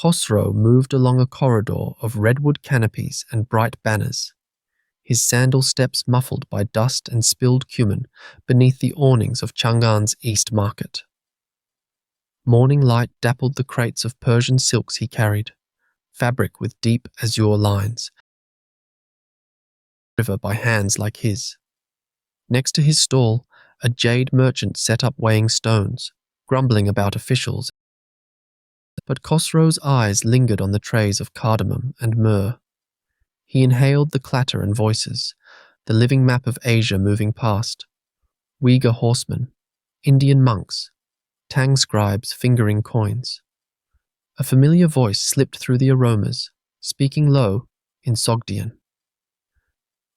Khosrow moved along a corridor of redwood canopies and bright banners, his sandal steps muffled by dust and spilled cumin beneath the awnings of Chang'an's East Market. Morning light dappled the crates of Persian silks he carried, fabric with deep azure lines, river by hands like his. Next to his stall, a Jade merchant set up weighing stones, grumbling about officials. But Khosrow's eyes lingered on the trays of cardamom and myrrh. He inhaled the clatter and voices, the living map of Asia moving past. Uyghur horsemen, Indian monks, Tang scribes fingering coins. A familiar voice slipped through the aromas, speaking low in Sogdian.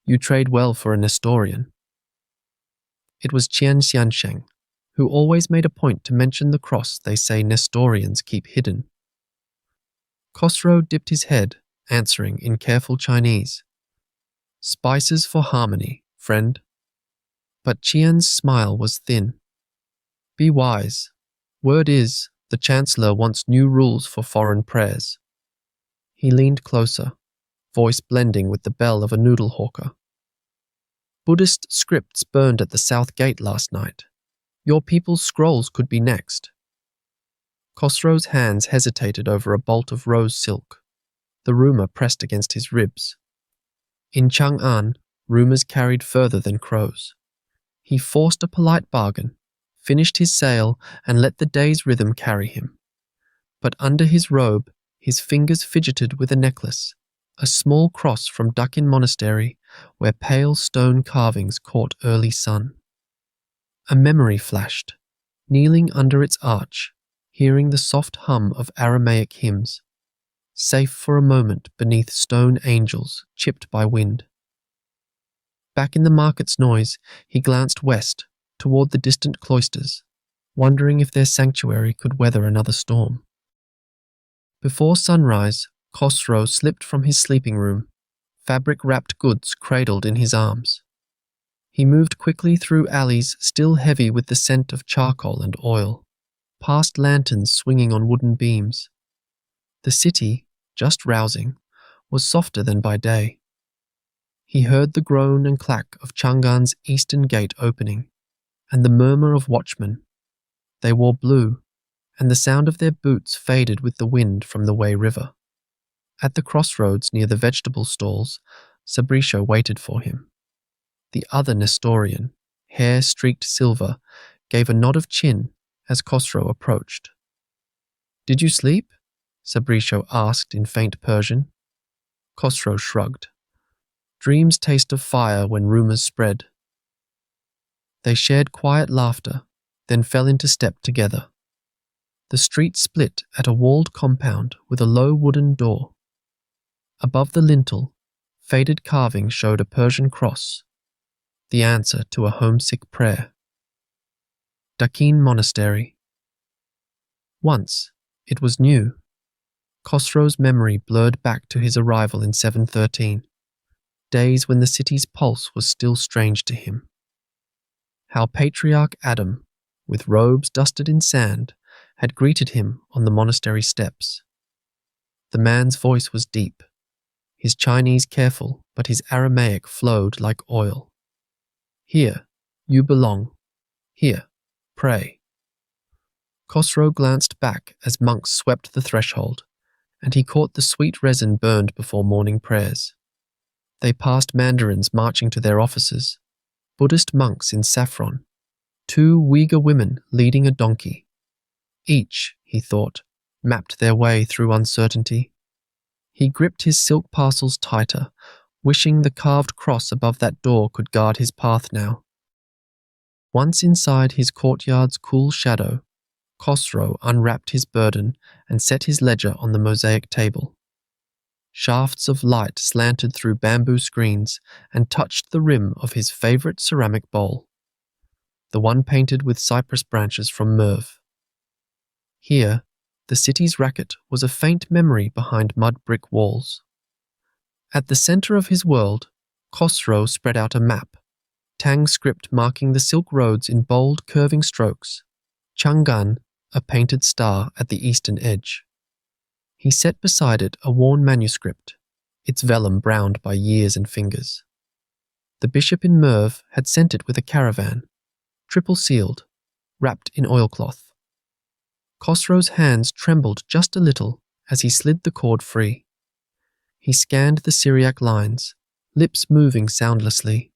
"You trade well for a Nestorian." It was Qian Xiansheng, who always made a point to mention the cross they say Nestorians keep hidden. Khosrow dipped his head, answering in careful Chinese. "Spices for harmony, friend." But Qian's smile was thin. "Be wise. Word is, the Chancellor wants new rules for foreign prayers." He leaned closer, voice blending with the bell of a noodle hawker. "Buddhist scripts burned at the South Gate last night. Your people's scrolls could be next." Khosrow's hands hesitated over a bolt of rose silk, the rumour pressed against his ribs. In Chang'an, rumours carried further than crows. He forced a polite bargain, finished his sale, and let the day's rhythm carry him. But under his robe, his fingers fidgeted with a necklace, a small cross from Dakin Monastery, where pale stone carvings caught early sun. A memory flashed, kneeling under its arch, hearing the soft hum of Aramaic hymns, safe for a moment beneath stone angels chipped by wind. Back in the market's noise, he glanced west, toward the distant cloisters, wondering if their sanctuary could weather another storm. Before sunrise, Khosrow slipped from his sleeping room, fabric-wrapped goods cradled in his arms. He moved quickly through alleys still heavy with the scent of charcoal and oil, past lanterns swinging on wooden beams. The city, just rousing, was softer than by day. He heard the groan and clack of Chang'an's eastern gate opening, and the murmur of watchmen. They wore blue, and the sound of their boots faded with the wind from the Wei River. At the crossroads near the vegetable stalls, Sabrisha waited for him. The other Nestorian, hair streaked silver, gave a nod of chin as Khosrow approached. "Did you sleep?" Sabrisha asked in faint Persian. Khosrow shrugged. Dreams taste of fire when rumours spread. They shared quiet laughter, then fell into step together. The street split at a walled compound with a low wooden door. Above the lintel, faded carving showed a Persian cross, the answer to a homesick prayer. Dakin Monastery. Once, it was new. Khosrow's memory blurred back to his arrival in 713, days when the city's pulse was still strange to him. How Patriarch Adam, with robes dusted in sand, had greeted him on the monastery steps. The man's voice was deep, his Chinese careful, but his Aramaic flowed like oil. "Here, you belong. Here, pray." Khosrow glanced back as monks swept the threshold, and he caught the sweet resin burned before morning prayers. They passed mandarins marching to their offices, Buddhist monks in saffron, 2 Uyghur women leading a donkey. Each, he thought, mapped their way through uncertainty. He gripped his silk parcels tighter, wishing the carved cross above that door could guard his path now. Once inside his courtyard's cool shadow, Khosrow unwrapped his burden and set his ledger on the mosaic table. Shafts of light slanted through bamboo screens and touched the rim of his favourite ceramic bowl, the one painted with cypress branches from Merv. Here, the city's racket was a faint memory behind mud brick walls. At the centre of his world, Khosrow spread out a map, Tang script marking the silk roads in bold, curving strokes, Chang'an, a painted star at the eastern edge. He set beside it a worn manuscript, its vellum browned by years and fingers. The bishop in Merv had sent it with a caravan, triple sealed, wrapped in oilcloth. Khosrow's hands trembled just a little as he slid the cord free. He scanned the Syriac lines, lips moving soundlessly.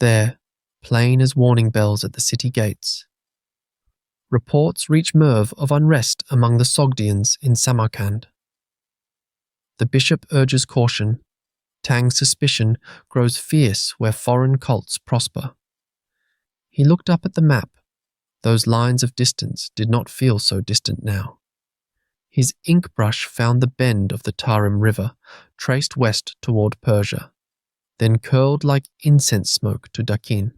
There, plain as warning bells at the city gates. Reports reach Merv of unrest among the Sogdians in Samarkand. The bishop urges caution. Tang's suspicion grows fierce where foreign cults prosper. He looked up at the map. Those lines of distance did not feel so distant now. His ink brush found the bend of the Tarim River, traced west toward Persia, then curled like incense smoke to Dakin.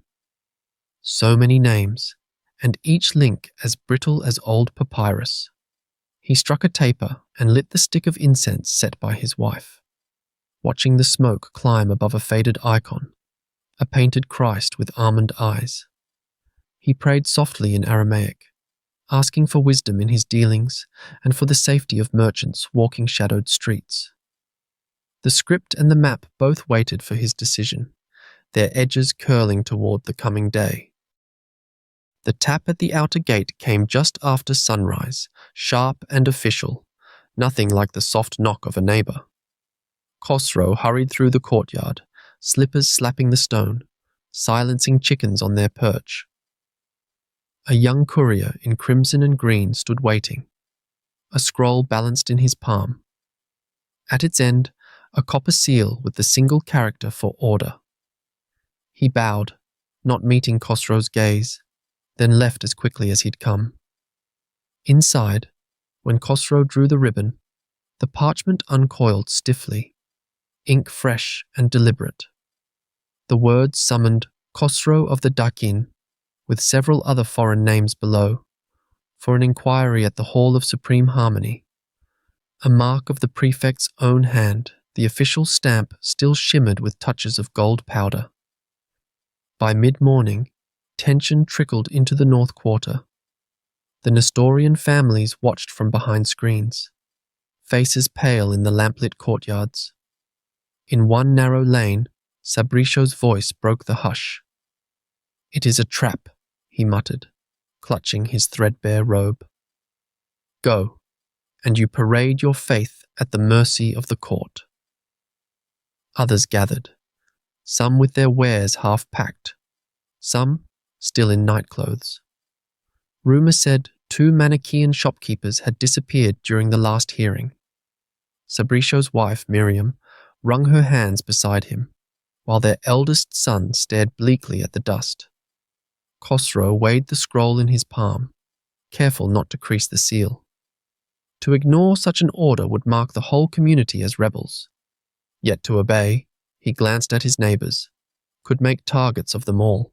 So many names, and each link as brittle as old papyrus. He struck a taper and lit the stick of incense set by his wife, watching the smoke climb above a faded icon, a painted Christ with almond eyes. He prayed softly in Aramaic, asking for wisdom in his dealings and for the safety of merchants walking shadowed streets. The script and the map both waited for his decision, their edges curling toward the coming day. The tap at the outer gate came just after sunrise, sharp and official, nothing like the soft knock of a neighbor. Khosrow hurried through the courtyard, slippers slapping the stone, silencing chickens on their perch. A young courier in crimson and green stood waiting, a scroll balanced in his palm. At its end, a copper seal with the single character for order. He bowed, not meeting Khosrow's gaze, then left as quickly as he'd come. Inside, when Khosrow drew the ribbon, the parchment uncoiled stiffly, ink fresh and deliberate. The words summoned Khosrow of the Dakin, with several other foreign names below, for an inquiry at the Hall of Supreme Harmony. A mark of the prefect's own hand, the official stamp still shimmered with touches of gold powder. By mid-morning, tension trickled into the North Quarter. The Nestorian families watched from behind screens, faces pale in the lamplit courtyards. In one narrow lane, Sabrisho's voice broke the hush. "It is a trap," he muttered, clutching his threadbare robe. "Go, and you parade your faith at the mercy of the court." Others gathered, some with their wares half-packed, some still in nightclothes. Rumour said 2 Manichaean shopkeepers had disappeared during the last hearing. Sabrisho's wife, Miriam, wrung her hands beside him, while their eldest son stared bleakly at the dust. Khosrow weighed the scroll in his palm, careful not to crease the seal. To ignore such an order would mark the whole community as rebels. Yet to obey, he glanced at his neighbours, could make targets of them all.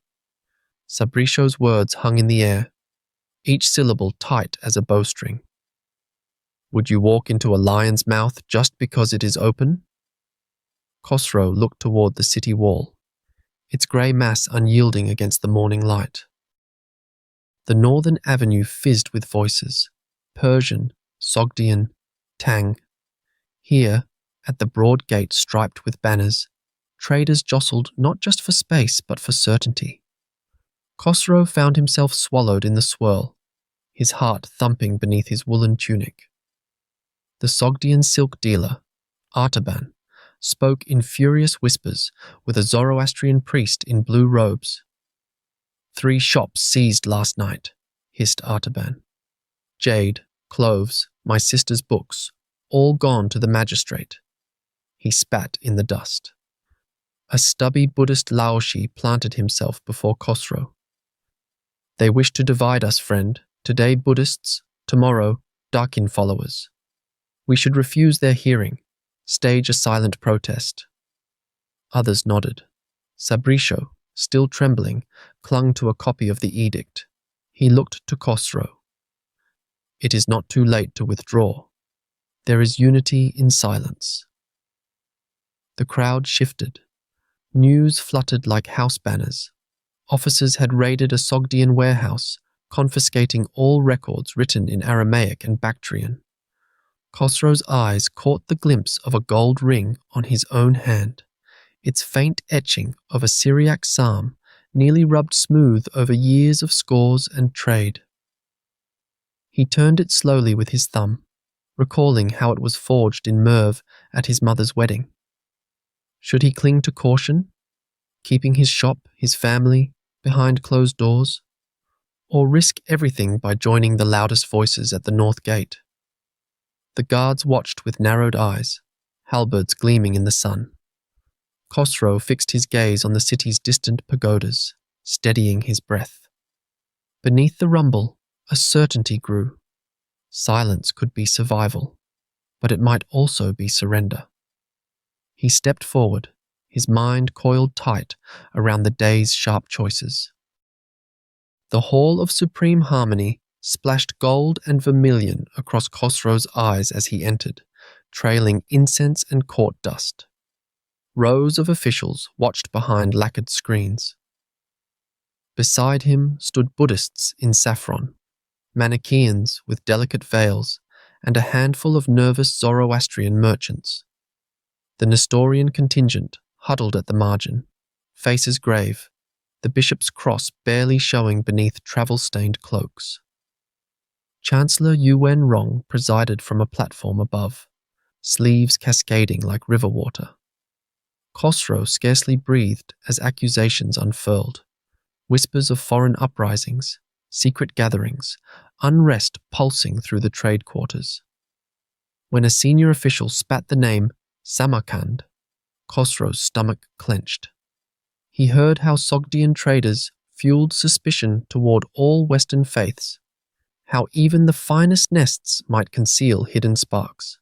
Sabrisho's words hung in the air, each syllable tight as a bowstring. "Would you walk into a lion's mouth just because it is open?" Khosrow looked toward the city wall, its grey mass unyielding against the morning light. The northern avenue fizzed with voices, Persian, Sogdian, Tang. Here, at the broad gate striped with banners, traders jostled not just for space but for certainty. Khosrow found himself swallowed in the swirl, his heart thumping beneath his woolen tunic. The Sogdian silk dealer, Artaban, spoke in furious whispers with a Zoroastrian priest in blue robes. 3 shops seized last night, hissed Artaban. Jade, cloves, my sister's books, all gone to the magistrate. He spat in the dust. A stubby Buddhist Laoshi planted himself before Khosrow. "They wish to divide us, friend. Today Buddhists, tomorrow Dakin followers. We should refuse their hearing, stage a silent protest." Others nodded. Sabrisho, still trembling, clung to a copy of the edict. He looked to Khosrow. "It is not too late to withdraw. There is unity in silence." The crowd shifted. News fluttered like house banners. Officers had raided a Sogdian warehouse, confiscating all records written in Aramaic and Bactrian. Khosrow's eyes caught the glimpse of a gold ring on his own hand, its faint etching of a Syriac psalm nearly rubbed smooth over years of scores and trade. He turned it slowly with his thumb, recalling how it was forged in Merv at his mother's wedding. Should he cling to caution, keeping his shop, his family, behind closed doors, or risk everything by joining the loudest voices at the north gate? The guards watched with narrowed eyes, halberds gleaming in the sun. Khosrow fixed his gaze on the city's distant pagodas, steadying his breath. Beneath the rumble, a certainty grew. Silence could be survival, but it might also be surrender. He stepped forward, his mind coiled tight around the day's sharp choices. The hall of supreme harmony splashed gold and vermilion across Khosrow's eyes as he entered, trailing incense and court dust. Rows of officials watched behind lacquered screens. Beside him stood Buddhists in saffron, Manichaeans with delicate veils, and a handful of nervous Zoroastrian merchants. The Nestorian contingent huddled at the margin, faces grave, the bishop's cross barely showing beneath travel-stained cloaks. Chancellor Yuen Rong presided from a platform above, sleeves cascading like river water. Khosrow scarcely breathed as accusations unfurled, whispers of foreign uprisings, secret gatherings, unrest pulsing through the trade quarters. When a senior official spat the name Samarkand, Khosrow's stomach clenched. He heard how Sogdian traders fueled suspicion toward all Western faiths, how even the finest nests might conceal hidden sparks.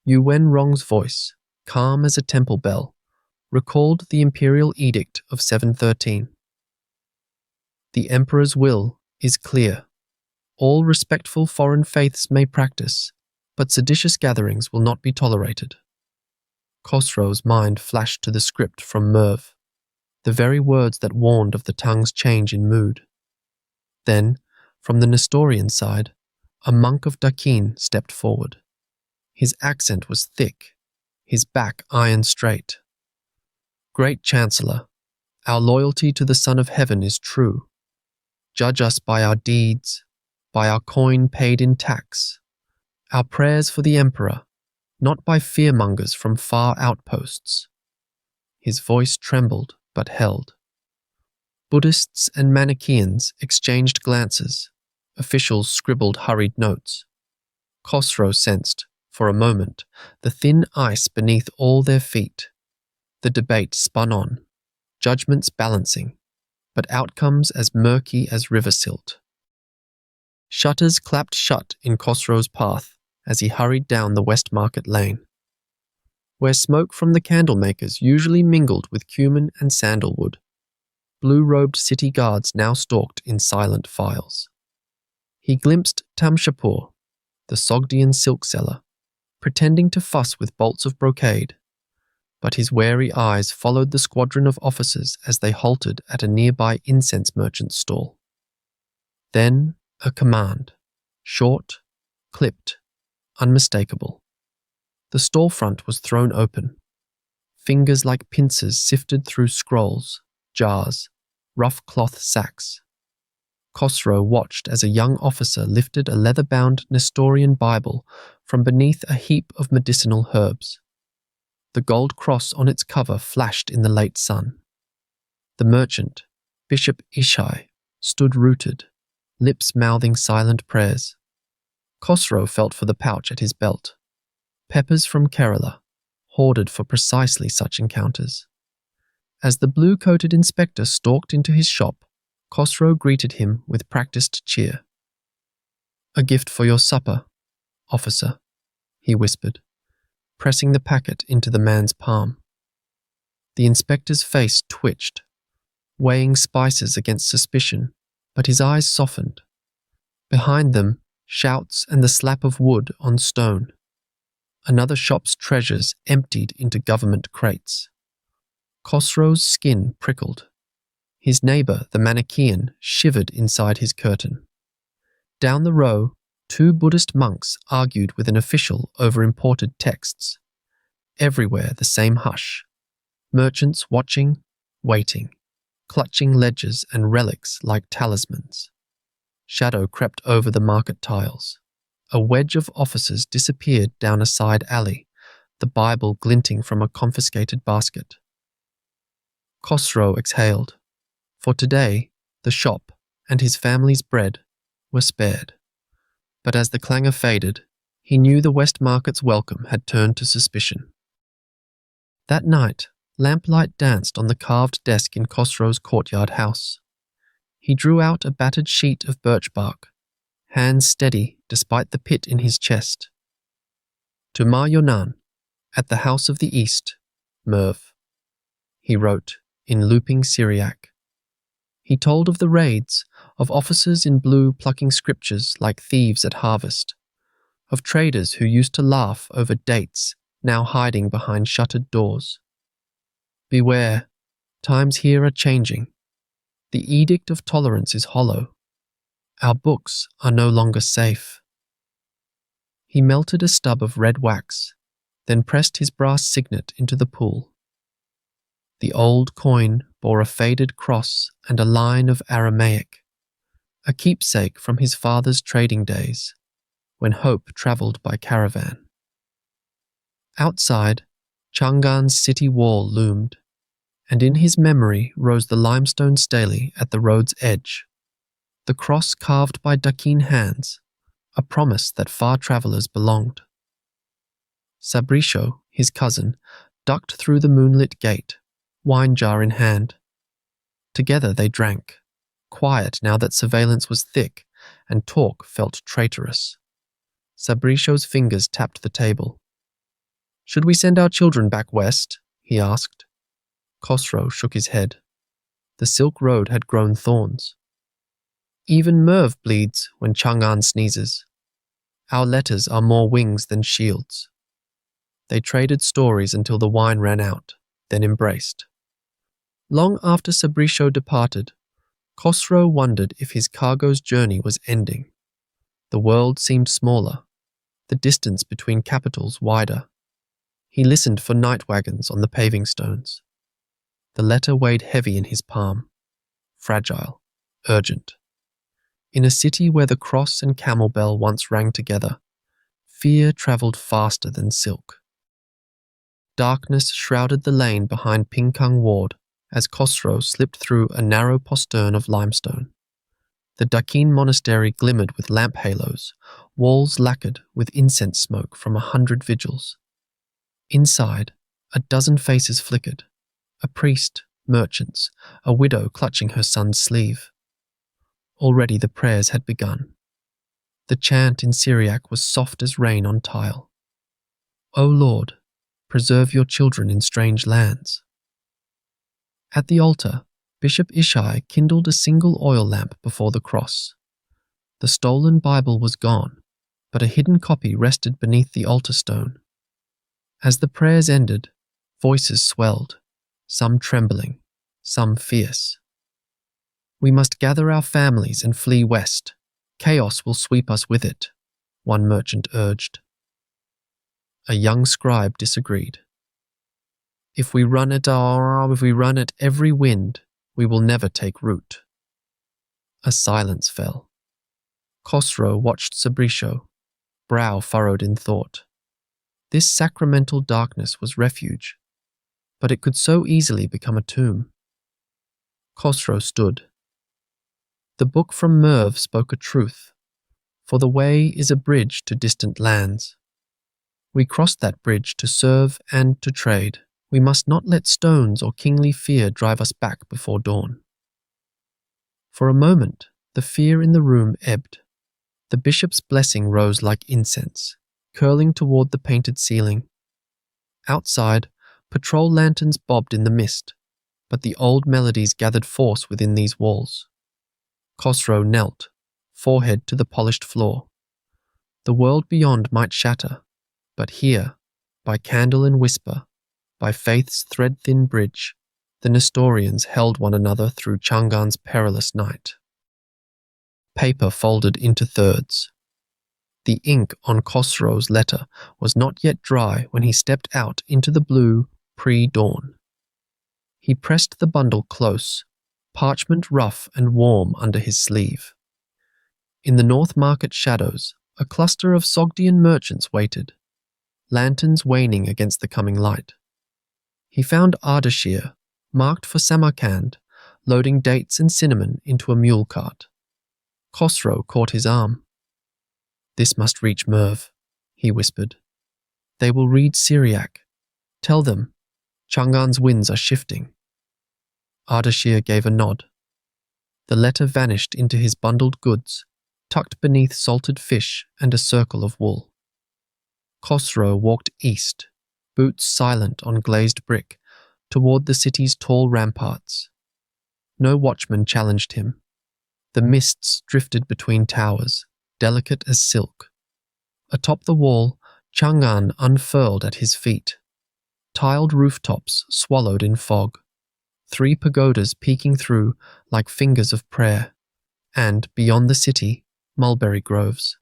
Yuen Rong's voice, calm as a temple bell, recalled the imperial edict of 713. The emperor's will is clear. All respectful foreign faiths may practice, but seditious gatherings will not be tolerated. Khosrow's mind flashed to the script from Merv, the very words that warned of the tongue's change in mood. Then, from the Nestorian side, a monk of Dakin stepped forward. His accent was thick, his back iron straight. Great Chancellor, our loyalty to the Son of Heaven is true. Judge us by our deeds, by our coin paid in tax, our prayers for the Emperor, not by fearmongers from far outposts. His voice trembled but held. Buddhists and Manichaeans exchanged glances. Officials scribbled hurried notes. Khosrow sensed, for a moment, the thin ice beneath all their feet. The debate spun on, judgments balancing, but outcomes as murky as river silt. Shutters clapped shut in Khosrow's path as he hurried down the West Market lane, where smoke from the candlemakers usually mingled with cumin and sandalwood. Blue-robed city guards now stalked in silent files. He glimpsed Tamshapur, the Sogdian silk seller, pretending to fuss with bolts of brocade, but his wary eyes followed the squadron of officers as they halted at a nearby incense merchant's stall. Then a command, short, clipped, unmistakable. The storefront was thrown open. Fingers like pincers sifted through scrolls, jars, rough cloth sacks. Khosrow watched as a young officer lifted a leather-bound Nestorian Bible from beneath a heap of medicinal herbs. The gold cross on its cover flashed in the late sun. The merchant, Bishop Ishai, stood rooted, lips mouthing silent prayers. Khosrow felt for the pouch at his belt. Peppers from Kerala, hoarded for precisely such encounters. As the blue-coated inspector stalked into his shop, Khosrow greeted him with practiced cheer. "A gift for your supper, officer," he whispered, pressing the packet into the man's palm. The inspector's face twitched, weighing spices against suspicion, but his eyes softened. Behind them, shouts and the slap of wood on stone. Another shop's treasures emptied into government crates. Khosrow's skin prickled. His neighbor, the Manichaean, shivered inside his curtain. Down the row, Two Buddhist monks argued with an official over imported texts. Everywhere the same hush. Merchants watching, waiting, clutching ledgers and relics like talismans. Shadow crept over the market tiles. A wedge of officers disappeared down a side alley, the Bible glinting from a confiscated basket. Khosrow exhaled. For today, the shop and his family's bread were spared. But as the clangor faded, he knew the West Market's welcome had turned to suspicion. That night, lamplight danced on the carved desk in Khosrow's courtyard house. He drew out a battered sheet of birch bark, hands steady despite the pit in his chest. To Ma Yonan, at the House of the East, Merv, he wrote in looping Syriac. He told of the raids, of officers in blue plucking scriptures like thieves at harvest, of traders who used to laugh over dates now hiding behind shuttered doors. Beware, times here are changing. The edict of tolerance is hollow. Our books are no longer safe. He melted a stub of red wax, then pressed his brass signet into the pool. The old coin bore a faded cross and a line of Aramaic, a keepsake from his father's trading days, when hope travelled by caravan. Outside, Chang'an's city wall loomed, and in his memory rose the limestone stele at the road's edge, the cross carved by Dakin hands, a promise that far travellers belonged. Sabrisho, his cousin, ducked through the moonlit gate, wine jar in hand. Together they drank, quiet now that surveillance was thick and talk felt traitorous. Sabrisho's fingers tapped the table. "Should we send our children back west?" he asked. Khosrow shook his head. The Silk Road had grown thorns. Even Merv bleeds when Chang'an sneezes. Our letters are more wings than shields. They traded stories until the wine ran out, then embraced. Long after Sabrisho departed, Khosrow wondered if his cargo's journey was ending. The world seemed smaller, the distance between capitals wider. He listened for night wagons on the paving stones. The letter weighed heavy in his palm, fragile, urgent. In a city where the cross and camel bell once rang together, fear travelled faster than silk. Darkness shrouded the lane behind Pingkang Ward as Khosrow slipped through a narrow postern of limestone. The Dakin monastery glimmered with lamp halos, walls lacquered with incense smoke from 100 vigils. Inside, a dozen faces flickered, a priest, merchants, a widow clutching her son's sleeve. Already the prayers had begun. The chant in Syriac was soft as rain on tile. O Lord, preserve your children in strange lands. At the altar, Bishop Ishai kindled a single oil lamp before the cross. The stolen Bible was gone, but a hidden copy rested beneath the altar stone. As the prayers ended, voices swelled, some trembling, some fierce. We must gather our families and flee west. Chaos will sweep us with it, one merchant urged. A young scribe disagreed. If we run at every wind, we will never take root. A silence fell. Khosrow watched Sabrisho, brow furrowed in thought. This sacramental darkness was refuge, but it could so easily become a tomb. Khosrow stood. The book from Merv spoke a truth, for the way is a bridge to distant lands. We crossed that bridge to serve and to trade. We must not let stones or kingly fear drive us back before dawn. For a moment, the fear in the room ebbed. The bishop's blessing rose like incense, curling toward the painted ceiling. Outside, patrol lanterns bobbed in the mist, but the old melodies gathered force within these walls. Khosrow knelt, forehead to the polished floor. The world beyond might shatter, but here, by candle and whisper, by faith's thread-thin bridge, the Nestorians held one another through Chang'an's perilous night. Paper folded into thirds. The ink on Khosrow's letter was not yet dry when he stepped out into the blue pre-dawn. He pressed the bundle close, parchment rough and warm under his sleeve. In the North Market shadows, a cluster of Sogdian merchants waited, lanterns waning against the coming light. He found Ardashir, marked for Samarkand, loading dates and cinnamon into a mule cart. Khosrow caught his arm. "This must reach Merv," he whispered. "They will read Syriac. Tell them, Chang'an's winds are shifting." Ardashir gave a nod. The letter vanished into his bundled goods, tucked beneath salted fish and a circle of wool. Khosrow walked east, boots silent on glazed brick, toward the city's tall ramparts. No watchman challenged him. The mists drifted between towers, delicate as silk. Atop the wall, Chang'an unfurled at his feet. Tiled rooftops swallowed in fog. 3 pagodas peeking through like fingers of prayer, and, beyond the city, mulberry groves.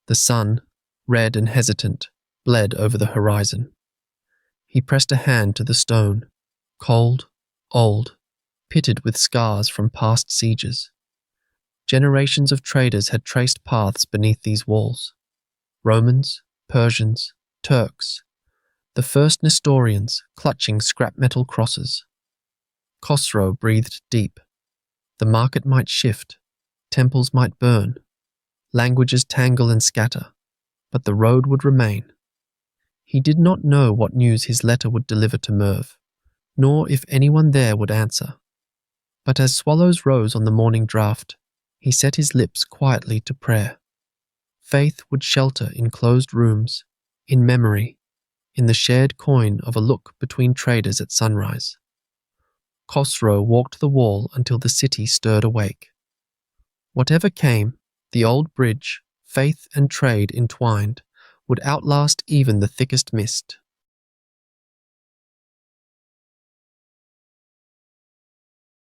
The sun, red and hesitant, bled over the horizon. He pressed a hand to the stone, cold, old, pitted with scars from past sieges. Generations of traders had traced paths beneath these walls. Romans, Persians, Turks, the first Nestorians clutching scrap metal crosses. Khosrow breathed deep. The market might shift, temples might burn, languages tangle and scatter, but the road would remain. He did not know what news his letter would deliver to Merv, nor if anyone there would answer. But as swallows rose on the morning draught, he set his lips quietly to prayer. Faith would shelter in closed rooms, in memory, in the shared coin of a look between traders at sunrise. Khosrow walked the wall until the city stirred awake. Whatever came, the old bridge, faith and trade entwined, would outlast even the thickest mist.